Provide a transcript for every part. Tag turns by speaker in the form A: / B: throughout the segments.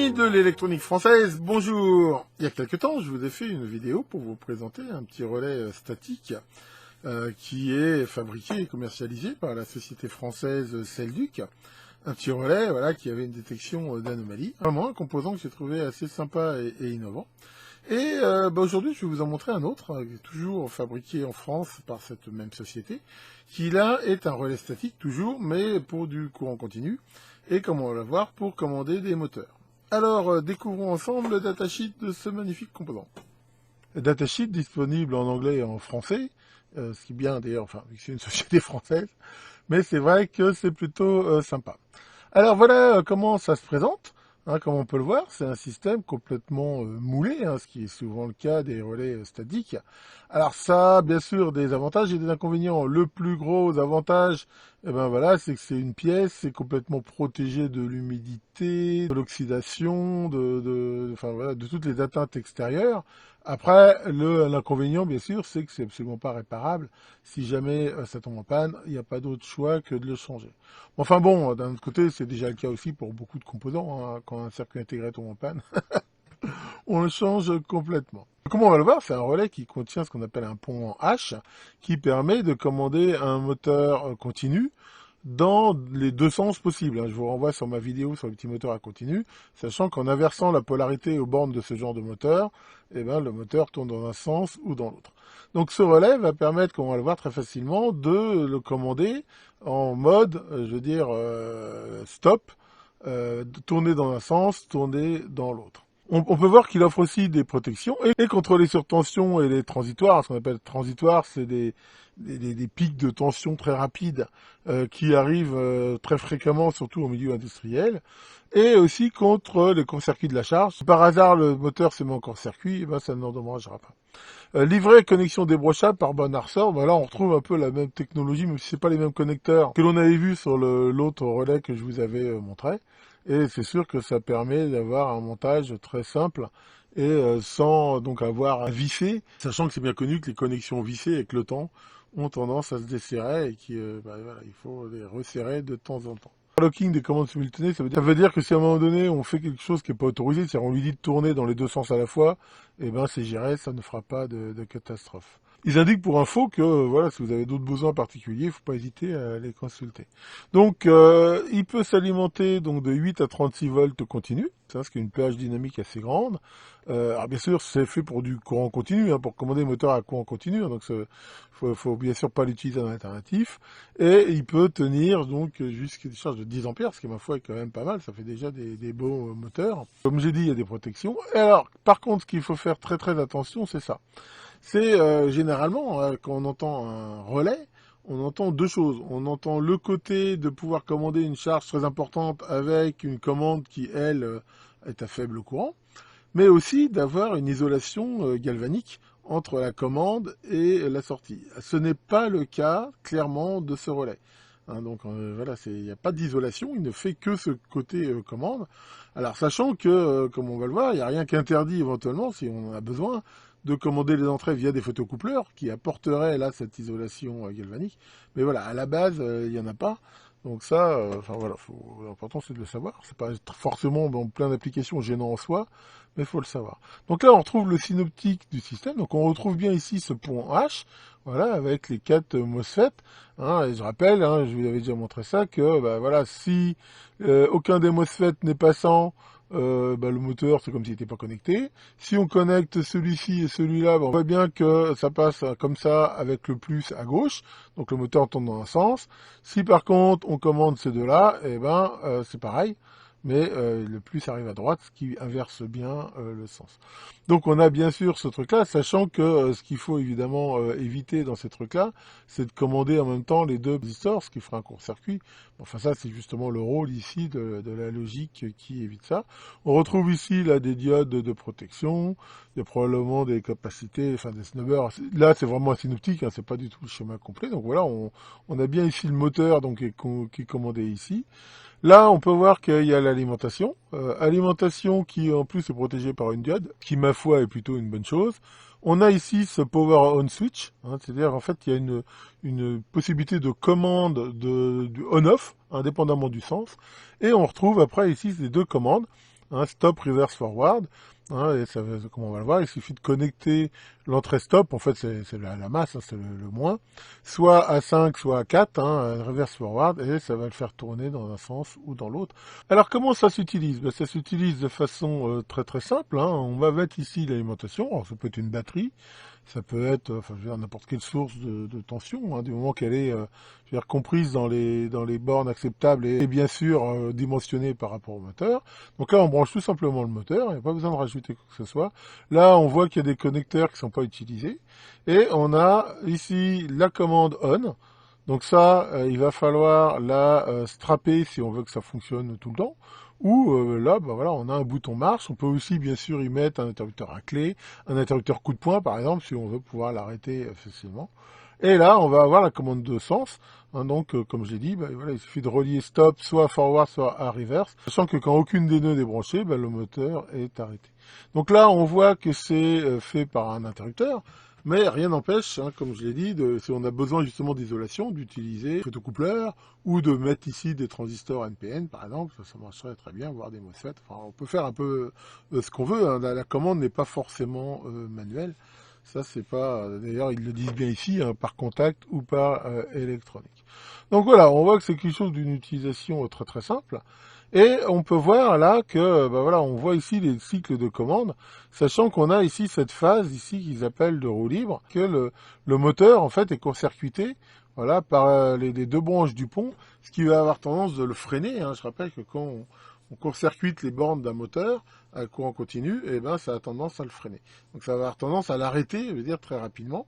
A: Amis de l'électronique française, bonjour. Il y a quelque temps, je vous ai fait une vidéo pour vous présenter un petit relais statique qui est fabriqué et commercialisé par la société française Selduc. Un petit relais voilà, qui avait une détection d'anomalies. Vraiment un composant que j'ai trouvé assez sympa et innovant. Et aujourd'hui, je vais vous en montrer un autre, toujours fabriqué en France par cette même société, qui là est un relais statique toujours, mais pour du courant continu, et comme on va le voir, pour commander des moteurs. Alors, découvrons ensemble le datasheet de ce magnifique composant. Le datasheet disponible en anglais et en français, ce qui est bien d'ailleurs, enfin, vu que c'est une société française, mais c'est vrai que c'est plutôt sympa. Alors voilà comment ça se présente. Comme on peut le voir, c'est un système complètement moulé, ce qui est souvent le cas des relais statiques. Alors ça a bien sûr des avantages et des inconvénients. Le plus gros avantage, voilà, c'est que c'est une pièce, c'est complètement protégé de l'humidité, de l'oxydation, de toutes les atteintes extérieures. Après, l'inconvénient, bien sûr, c'est que c'est absolument pas réparable. Si jamais ça tombe en panne, il n'y a pas d'autre choix que de le changer. Enfin bon, d'un autre côté, c'est déjà le cas aussi pour beaucoup de composants. Quand un circuit intégré tombe en panne, on le change complètement. Comme on va le voir, c'est un relais qui contient ce qu'on appelle un pont en H, qui permet de commander un moteur continu dans les deux sens possibles. Je vous renvoie sur ma vidéo sur le petit moteur à continu, sachant qu'en inversant la polarité aux bornes de ce genre de moteur, le moteur tourne dans un sens ou dans l'autre. Donc ce relais va permettre, comme on va le voir très facilement, de le commander en mode, stop, de tourner dans un sens, tourner dans l'autre. On peut voir qu'il offre aussi des protections et contre les surtensions et les transitoires. Ce qu'on appelle transitoires, c'est des pics de tension très rapides qui arrivent très fréquemment, surtout au milieu industriel. Et aussi contre les courts-circuits de la charge. Si par hasard le moteur se met en court-circuit, ça ne l'endommagera pas. Livret connexion débrochable par bande à ressort. Là, on retrouve un peu la même technologie, même si c'est pas les mêmes connecteurs que l'on avait vu sur l'autre relais que je vous avais montré. Et c'est sûr que ça permet d'avoir un montage très simple et sans donc avoir à visser, sachant que c'est bien connu que les connexions vissées avec le temps ont tendance à se desserrer et qu'il faut les resserrer de temps en temps. Locking des commandes simultanées, ça veut dire que si à un moment donné on fait quelque chose qui n'est pas autorisé, c'est-à-dire on lui dit de tourner dans les deux sens à la fois, c'est géré, ça ne fera pas de catastrophe. Ils indiquent pour info que si vous avez d'autres besoins particuliers, il ne faut pas hésiter à les consulter. Donc il peut s'alimenter donc de 8 à 36 volts continu, ce qui est une plage dynamique assez grande. Alors bien sûr, c'est fait pour du courant continu, pour commander le moteur à courant continu, donc faut bien sûr pas l'utiliser en alternatif. Et il peut tenir donc jusqu'à des charges de 10 ampères, ce qui ma foi est quand même pas mal, ça fait déjà des beaux moteurs. Comme j'ai dit, il y a des protections. Et alors, par contre, ce qu'il faut faire très très attention, c'est ça. C'est généralement, quand on entend un relais, on entend deux choses. On entend le côté de pouvoir commander une charge très importante avec une commande qui, elle, est à faible courant, mais aussi d'avoir une isolation galvanique entre la commande et la sortie. Ce n'est pas le cas, clairement, de ce relais. Donc il n'y a pas d'isolation, il ne fait que ce côté commande. Alors sachant que, comme on va le voir, il n'y a rien qui interdit éventuellement, si on en a besoin, de commander les entrées via des photocoupleurs qui apporteraient là cette isolation galvanique. Mais voilà, à la base, il n'y en a pas. Donc ça, l'important c'est de le savoir. C'est pas forcément dans plein d'applications gênant en soi, mais il faut le savoir. Donc là, on retrouve le synoptique du système. Donc on retrouve bien ici ce pont H, avec les 4 MOSFET. Et je rappelle, je vous avais déjà montré ça, que si aucun des MOSFET n'est passant, le moteur c'est comme s'il n'était pas connecté. Si on connecte celui-ci et celui-là, on voit bien que ça passe comme ça avec le plus à gauche, donc le moteur tourne dans un sens. Si par contre on commande ces deux-là, c'est pareil, mais le plus arrive à droite, ce qui inverse bien le sens. Donc on a bien sûr ce truc-là, sachant que ce qu'il faut évidemment éviter dans ces trucs-là, c'est de commander en même temps les deux résistors, ce qui fera un court-circuit. Enfin ça c'est justement le rôle ici de la logique qui évite ça. On retrouve ici là des diodes de protection, il y a probablement des capacités, des snubbers. Là c'est vraiment un synoptique, c'est pas du tout le schéma complet. Donc voilà, on a bien ici le moteur donc, qui est commandé ici. Là, on peut voir qu'il y a l'alimentation. Alimentation qui, en plus, est protégée par une diode, qui, ma foi, est plutôt une bonne chose. On a ici ce power on switch, c'est-à-dire, en fait, il y a une possibilité de commande du on-off, indépendamment du sens. Et on retrouve après ici ces deux commandes. stop, reverse, forward. Et ça, comme on va le voir, il suffit de connecter l'entrée stop, en fait c'est la masse, c'est le moins, soit à 5, soit à 4, reverse forward, et ça va le faire tourner dans un sens ou dans l'autre. Alors comment ça s'utilise? Ça s'utilise de façon très très simple. On va mettre ici l'alimentation, alors ça peut être une batterie, ça peut être n'importe quelle source de tension, du moment qu'elle est comprise dans les bornes acceptables et bien sûr dimensionnée par rapport au moteur. Donc là, on branche tout simplement le moteur, il n'y a pas besoin de rajouter quoi que ce soit. Là, on voit qu'il y a des connecteurs qui ne sont pas utilisés. Et on a ici la commande on. Donc ça, il va falloir la strapper si on veut que ça fonctionne tout le temps. Ou là, voilà, on a un bouton marche. On peut aussi, bien sûr, y mettre un interrupteur à clé, un interrupteur coup de poing, par exemple, si on veut pouvoir l'arrêter facilement. Et là, on va avoir la commande de sens. Donc, comme je l'ai dit, voilà, il suffit de relier stop soit à forward, soit à reverse, sachant que quand aucune des nœuds n'est branchée, le moteur est arrêté. Donc là, on voit que c'est fait par un interrupteur. Mais rien n'empêche, comme je l'ai dit, si on a besoin justement d'isolation, d'utiliser un photocoupleur ou de mettre ici des transistors NPN, par exemple, ça marcherait très bien, voire des MOSFET. Enfin, on peut faire un peu ce qu'on veut. La commande n'est pas forcément manuelle. Ça, c'est pas. D'ailleurs, ils le disent bien ici, par contact ou par électronique. Donc voilà, on voit que c'est quelque chose d'une utilisation très très simple. Et on peut voir là que, voilà, on voit ici les cycles de commande, sachant qu'on a ici cette phase ici qu'ils appellent de roue libre, que le moteur en fait est court-circuité, voilà, par les deux branches du pont, ce qui va avoir tendance de le freiner. Je rappelle que quand on court-circuite les bornes d'un moteur à courant continu, et ça a tendance à le freiner. Donc ça va avoir tendance à l'arrêter, je veux dire très rapidement.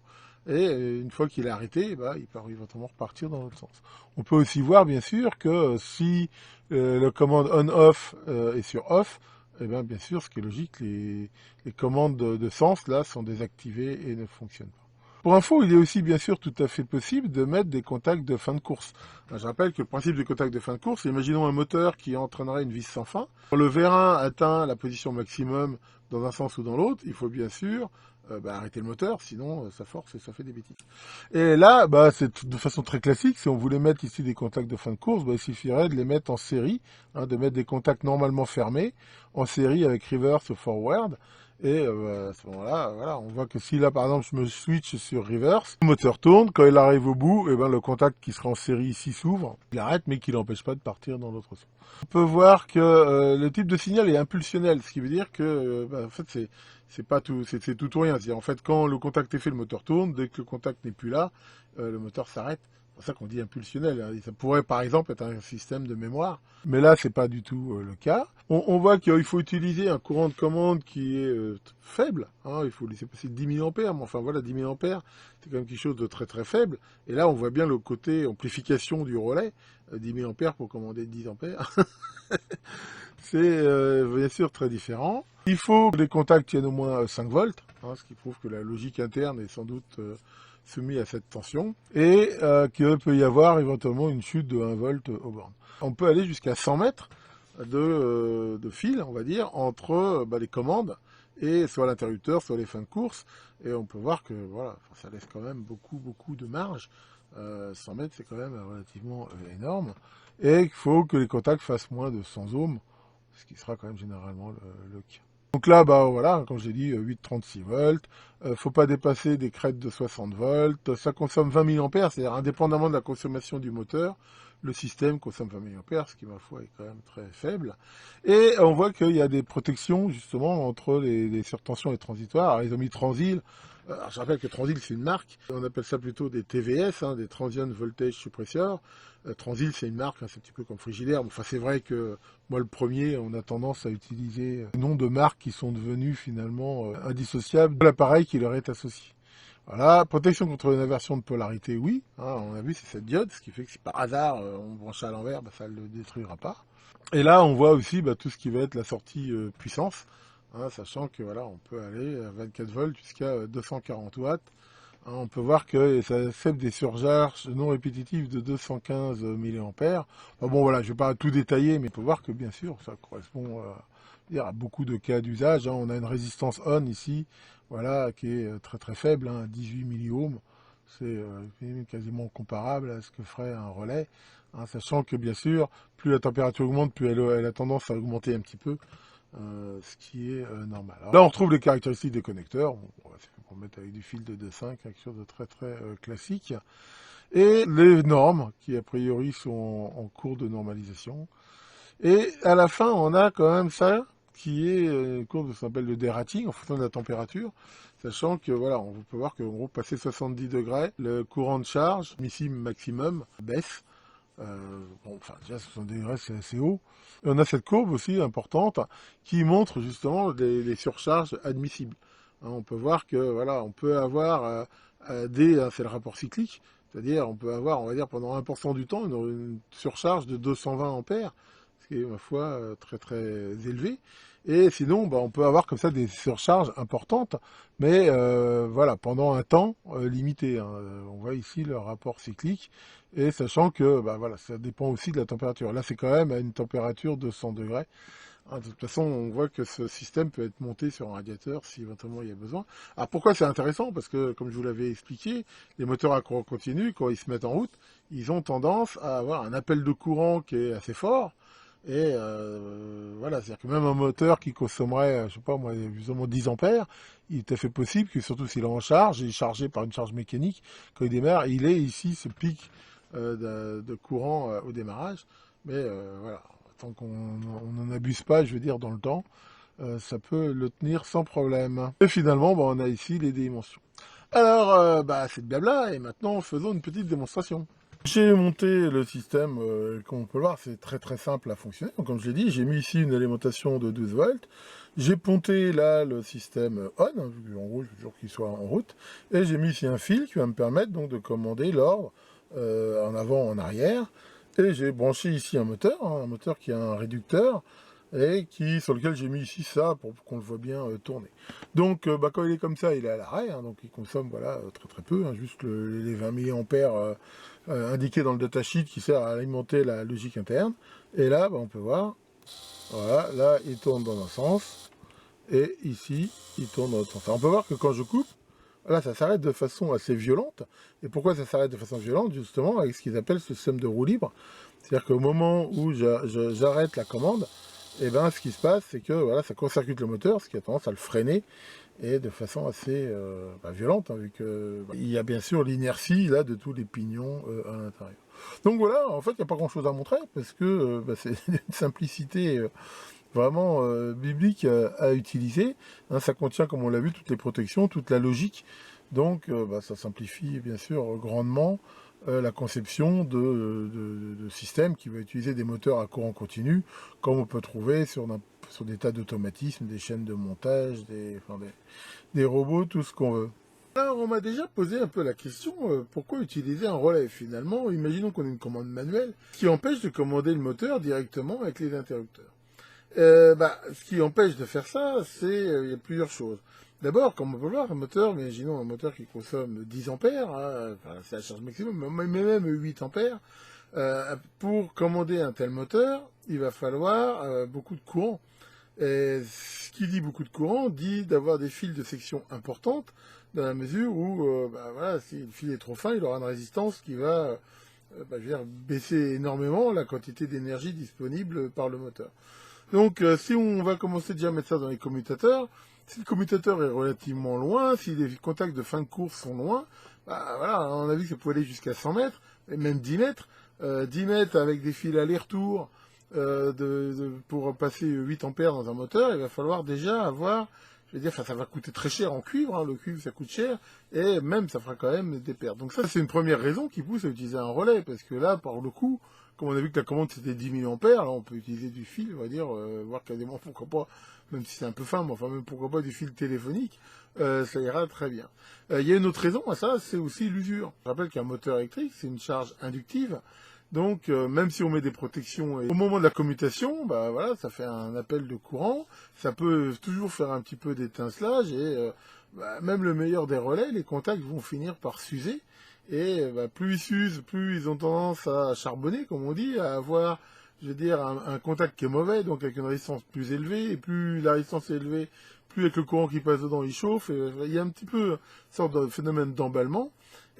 A: Et une fois qu'il est arrêté, il va éventuellement repartir dans l'autre sens. On peut aussi voir, bien sûr, que si le commande on-off est sur off, bien sûr, ce qui est logique, les commandes de sens, là, sont désactivées et ne fonctionnent pas. Pour info, il est aussi bien sûr tout à fait possible de mettre des contacts de fin de course. Je rappelle que le principe des contacts de fin de course, imaginons un moteur qui entraînerait une vis sans fin. Quand le vérin atteint la position maximum dans un sens ou dans l'autre, il faut bien sûr arrêter le moteur, sinon ça force et ça fait des bêtises. Et là, c'est de façon très classique, si on voulait mettre ici des contacts de fin de course, il suffirait de les mettre en série, de mettre des contacts normalement fermés, en série avec reverse ou forward. Et à ce moment-là, voilà, on voit que si là, par exemple, je me switch sur reverse, le moteur tourne, quand il arrive au bout, le contact qui sera en série ici s'ouvre, il arrête, mais qui n'empêche pas de partir dans l'autre sens. On peut voir que le type de signal est impulsionnel, ce qui veut dire que, en fait, c'est pas tout, c'est tout ou rien. C'est-à-dire, en fait, quand le contact est fait, le moteur tourne, dès que le contact n'est plus là, le moteur s'arrête. C'est pour ça qu'on dit impulsionnel. Ça pourrait par exemple être un système de mémoire, mais là c'est pas du tout le cas. On voit qu'il faut utiliser un courant de commande qui est faible. Il faut laisser passer 10 000 ampères, mais enfin voilà, 10 000 ampères, c'est quand même quelque chose de très très faible. Et là on voit bien le côté amplification du relais, 10 000 ampères pour commander 10 ampères. C'est bien sûr très différent. Il faut que les contacts tiennent au moins 5 volts, ce qui prouve que la logique interne est sans doute soumise à cette tension, et qu'il peut y avoir éventuellement une chute de 1 volt aux bornes. On peut aller jusqu'à 100 mètres de fil, on va dire, entre les commandes et soit l'interrupteur, soit les fins de course, et on peut voir que voilà, ça laisse quand même beaucoup de marge. 100 mètres, c'est quand même relativement énorme, et il faut que les contacts fassent moins de 100 ohms, ce qui sera quand même généralement le cas. Donc là, voilà, comme j'ai dit, 8,36 volts. Faut pas dépasser des crêtes de 60 volts. Ça consomme 20 000 ampères, c'est-à-dire indépendamment de la consommation du moteur, le système consomme 20 000 ampères, ce qui, ma foi, est quand même très faible. Et on voit qu'il y a des protections, justement, entre les surtensions et les transitoires. Alors, ils ont mis Transil. Alors, je rappelle que Transil, c'est une marque. On appelle ça plutôt des TVS, des Transient Voltage Suppressor. Transil, c'est une marque, c'est un petit peu comme Frigidaire. Enfin, c'est vrai que moi, le premier, on a tendance à utiliser des noms de marques qui sont devenus finalement indissociables de l'appareil qui leur est associé. Voilà, protection contre une inversion de polarité, oui. On a vu, c'est cette diode, ce qui fait que si par hasard on branche à l'envers, ça ne le détruira pas. Et là, on voit aussi tout ce qui va être la sortie puissance, sachant que voilà, on peut aller à 24 volts jusqu'à 240 watts. On peut voir que ça accepte des surcharges non répétitives de 215 mA. Bon voilà, je ne vais pas tout détailler, mais on peut voir que bien sûr, ça correspond à beaucoup de cas d'usage. On a une résistance on ici, voilà, qui est très très faible, 18 milliohms. C'est quasiment comparable à ce que ferait un relais, sachant que bien sûr, plus la température augmente, plus elle a tendance à augmenter un petit peu. ce qui est normal. Alors là, on retrouve les caractéristiques des connecteurs. Bon, c'est pour mettre avec du fil de 2,5, quelque chose de très très classique. Et les normes, qui a priori sont en cours de normalisation. Et à la fin, on a quand même ça, qui est une courbe de ce qu'on appelle le dérating, en fonction de la température, sachant que, voilà, on peut voir qu'en gros, passé 70 degrés, le courant de charge, ici maximum, baisse. Bon, enfin, déjà 70 degrés, c'est assez haut. Et on a cette courbe aussi importante qui montre justement les surcharges admissibles. Hein, on peut voir que, voilà, on peut avoir c'est le rapport cyclique, c'est-à-dire on peut avoir, on va dire, pendant 1% du temps, une surcharge de 220 ampères, ce qui est, ma foi, très très élevé. Et sinon, on peut avoir comme ça des surcharges importantes, mais voilà, pendant un temps limité. Hein. On voit ici le rapport cyclique, et sachant que voilà, ça dépend aussi de la température. Là, c'est quand même à une température de 100 degrés. Hein, de toute façon, on voit que ce système peut être monté sur un radiateur si éventuellement il y a besoin. Alors pourquoi c'est intéressant? Parce que, comme je vous l'avais expliqué, les moteurs à courant continu, quand ils se mettent en route, ils ont tendance à avoir un appel de courant qui est assez fort. Et voilà, c'est-à-dire que même un moteur qui consommerait, je sais pas moi, plus 10 ampères, il est tout à fait possible que, surtout s'il est en charge, il est chargé par une charge mécanique, quand il démarre, il est ici ce pic de courant au démarrage. Mais voilà, tant qu'on n'en abuse pas, je veux dire, dans le temps, ça peut le tenir sans problème. Et finalement, on a ici les dimensions. Alors, c'est de blabla, et maintenant, faisons une petite démonstration. J'ai monté le système, comme on peut le voir, c'est très très simple à fonctionner. Donc, comme je l'ai dit, j'ai mis ici une alimentation de 12 volts. J'ai ponté là le système on, en gros, je veux toujours qu'il soit en route. Et j'ai mis ici un fil qui va me permettre donc de commander l'ordre en avant, en arrière. Et j'ai branché ici un moteur qui a un réducteur, et sur lequel j'ai mis ici ça pour qu'on le voit bien tourner. Donc quand il est comme ça, il est à l'arrêt, hein, donc il consomme voilà, très très peu, hein, juste les 20 mA indiqués dans le datasheet qui sert à alimenter la logique interne. Et là, on peut voir, voilà, là il tourne dans un sens, et ici il tourne dans l'autre sens. Alors, on peut voir que quand je coupe, là ça s'arrête de façon assez violente. Et pourquoi ça s'arrête de façon violente? Justement avec ce qu'ils appellent ce système de roue libre. C'est-à-dire qu'au moment où j'arrête la commande, et ce qui se passe, c'est que voilà, ça court-circuite le moteur, ce qui a tendance à le freiner, et de façon assez violente, hein, vu que il y a bien sûr l'inertie là de tous les pignons à l'intérieur. Donc voilà, en fait, il n'y a pas grand-chose à montrer, parce que c'est une simplicité vraiment biblique à utiliser. Hein, ça contient, comme on l'a vu, toutes les protections, toute la logique. Donc ça simplifie bien sûr grandement la conception de systèmes qui va utiliser des moteurs à courant continu, comme on peut trouver sur des tas d'automatismes, des chaînes de montage, des robots, tout ce qu'on veut. Alors, on m'a déjà posé un peu la question, pourquoi utiliser un relais finalement? Imaginons qu'on ait une commande manuelle qui empêche de commander le moteur directement avec les interrupteurs. Ce qui empêche de faire ça, il y a plusieurs choses. D'abord, comme on peut voir, un moteur, imaginons un moteur qui consomme 10 ampères, hein, c'est la charge maximum, mais même 8 ampères, pour commander un tel moteur, il va falloir beaucoup de courant. Et ce qui dit beaucoup de courant dit d'avoir des fils de section importantes, dans la mesure où, voilà, si le fil est trop fin, il aura une résistance qui va je veux dire, baisser énormément la quantité d'énergie disponible par le moteur. Donc, si on va commencer déjà à mettre ça dans les commutateurs, si le commutateur est relativement loin, si les contacts de fin de course sont loin, voilà, on a vu que ça pouvait aller jusqu'à 100 mètres, et même 10 mètres. 10 mètres avec des fils aller-retour pour passer 8 ampères dans un moteur, il va falloir déjà avoir, je veux dire, ça va coûter très cher en cuivre, hein, le cuivre ça coûte cher, et même ça fera quand même des pertes. Donc ça c'est une première raison qui pousse à utiliser un relais, parce que là, par le coup, comme on a vu que la commande c'était 10 000 ampères, là on peut utiliser du fil, on va dire, voire quasiment, pourquoi pas, même si c'est un peu fin, mais enfin même pourquoi pas du fil téléphonique, ça ira très bien. Il y a une autre raison à ça, c'est aussi l'usure. Je rappelle qu'un moteur électrique, c'est une charge inductive, donc même si on met des protections, au moment de la commutation, voilà, ça fait un appel de courant, ça peut toujours faire un petit peu d'étincelage, et même le meilleur des relais, les contacts vont finir par s'user. Et plus ils s'usent, plus ils ont tendance à charbonner, comme on dit, à avoir, je veux dire, un contact qui est mauvais, donc avec une résistance plus élevée, et plus la résistance est élevée, plus avec le courant qui passe dedans, il chauffe, et il y a un petit peu une sorte de phénomène d'emballement,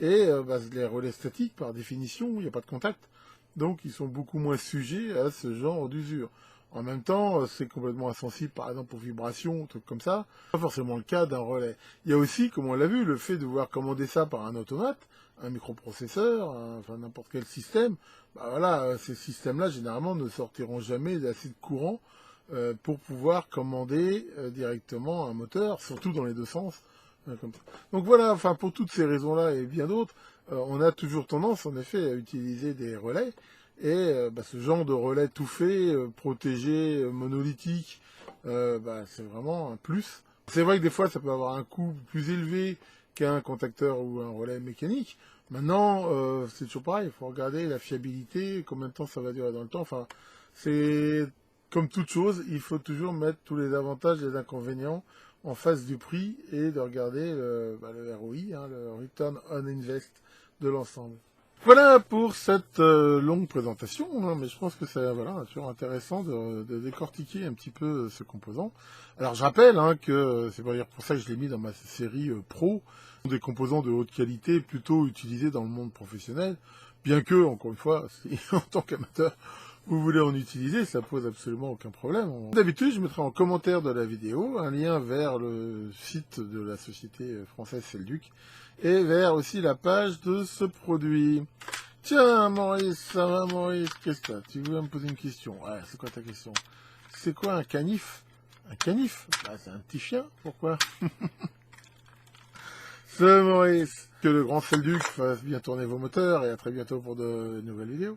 A: et les relais statiques, par définition, il n'y a pas de contact, donc ils sont beaucoup moins sujets à ce genre d'usure. En même temps, c'est complètement insensible, par exemple, aux vibrations, trucs comme ça. Pas forcément le cas d'un relais. Il y a aussi, comme on l'a vu, le fait de pouvoir commander ça par un automate, un microprocesseur, enfin n'importe quel système. Bah voilà, ces systèmes-là, généralement, ne sortiront jamais d'assez de courant pour pouvoir commander directement un moteur, surtout dans les deux sens. Comme ça. Donc voilà, enfin pour toutes ces raisons-là et bien d'autres, on a toujours tendance en effet à utiliser des relais. Et ce genre de relais tout fait, protégé, monolithique, c'est vraiment un plus. C'est vrai que des fois ça peut avoir un coût plus élevé qu'un contacteur ou un relais mécanique. Maintenant, c'est toujours pareil, il faut regarder la fiabilité, combien de temps ça va durer dans le temps. Enfin, c'est comme toute chose, il faut toujours mettre tous les avantages et les inconvénients en face du prix et de regarder le ROI, hein, le Return on Invest de l'ensemble. Voilà pour cette longue présentation, hein, mais je pense que c'est toujours intéressant de décortiquer un petit peu ce composant. Alors je rappelle que c'est pas dire pour ça que je l'ai mis dans ma série Pro, des composants de haute qualité plutôt utilisés dans le monde professionnel, bien que, encore une fois, si en tant qu'amateur, vous voulez en utiliser, ça pose absolument aucun problème. D'habitude, je mettrai en commentaire de la vidéo un lien vers le site de la société française Selduc et vers aussi la page de ce produit. Tiens, Maurice, ça va, Maurice, qu'est-ce que t'as? Tu veux me poser une question? Ouais, c'est quoi ta question? C'est quoi un canif? Un canif? C'est un petit chien, pourquoi? C'est Maurice. Que le grand Selduc fasse bien tourner vos moteurs et à très bientôt pour de nouvelles vidéos.